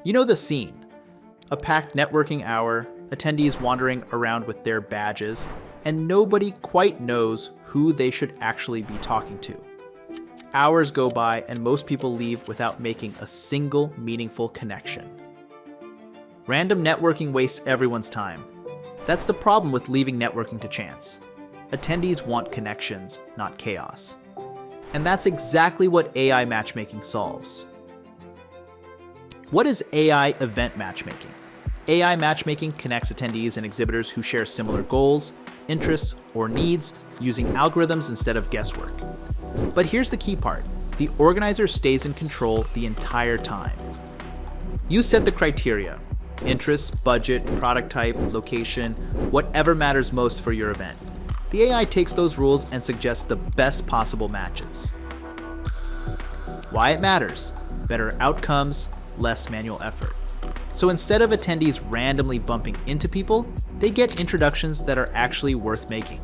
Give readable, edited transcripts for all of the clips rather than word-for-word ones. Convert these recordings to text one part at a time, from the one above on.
You know the scene. A packed networking hour, attendees wandering around with their badges, and nobody quite knows who they should actually be talking to. Hours go by and most people leave without making a single meaningful connection. Random networking wastes everyone's time. That's the problem with leaving networking to chance. Attendees want connections, not chaos. And that's exactly what AI matchmaking solves. What is AI Event Matchmaking? AI matchmaking connects attendees and exhibitors who share similar goals, interests, or needs using algorithms instead of guesswork. But here's the key part. The organizer stays in control the entire time. You set the criteria: interests, budget, product type, location, whatever matters most for your event. The AI takes those rules and suggests the best possible matches. Why it matters: better outcomes, less manual effort. So instead of attendees randomly bumping into people, they get introductions that are actually worth making.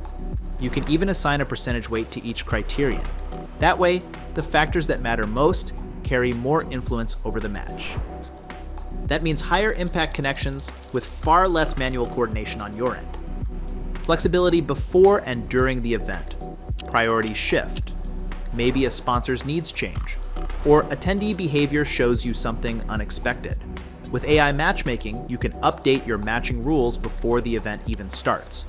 You can even assign a percentage weight to each criterion. That way, the factors that matter most carry more influence over the match. That means higher impact connections with far less manual coordination on your end. Flexibility before and during the event. Priorities shift. Maybe a sponsor's needs change, or attendee behavior shows you something unexpected. With AI matchmaking, you can update your matching rules before the event even starts,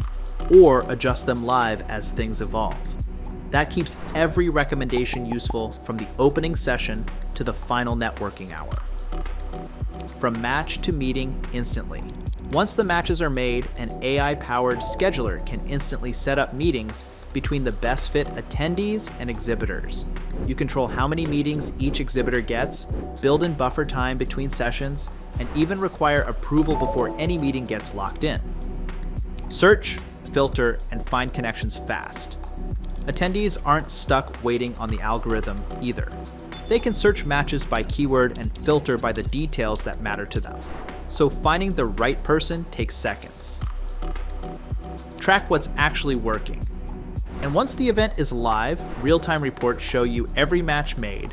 or adjust them live as things evolve. That keeps every recommendation useful from the opening session to the final networking hour. From match to meeting instantly. Once the matches are made, an AI-powered scheduler can instantly set up meetings between the best fit attendees and exhibitors. You control how many meetings each exhibitor gets, build in buffer time between sessions, and even require approval before any meeting gets locked in. Search, filter, and find connections fast. Attendees aren't stuck waiting on the algorithm either. They can search matches by keyword and filter by the details that matter to them. So finding the right person takes seconds. Track what's actually working. And once the event is live, real-time reports show you every match made,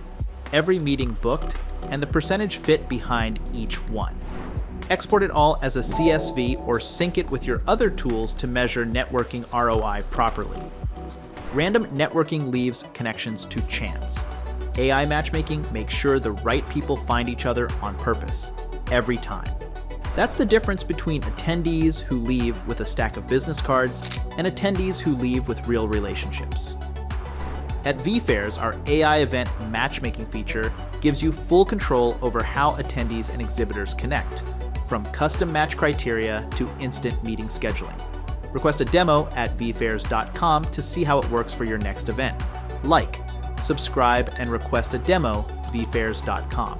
every meeting booked, and the percentage fit behind each one. Export it all as a CSV or sync it with your other tools to measure networking ROI properly. Random networking leaves connections to chance. AI matchmaking makes sure the right people find each other on purpose, every time. That's the difference between attendees who leave with a stack of business cards and attendees who leave with real relationships. At vFairs, our AI event matchmaking feature gives you full control over how attendees and exhibitors connect, from custom match criteria to instant meeting scheduling. Request a demo at vFairs.com to see how it works for your next event. Like, subscribe, and request a demo vFairs.com.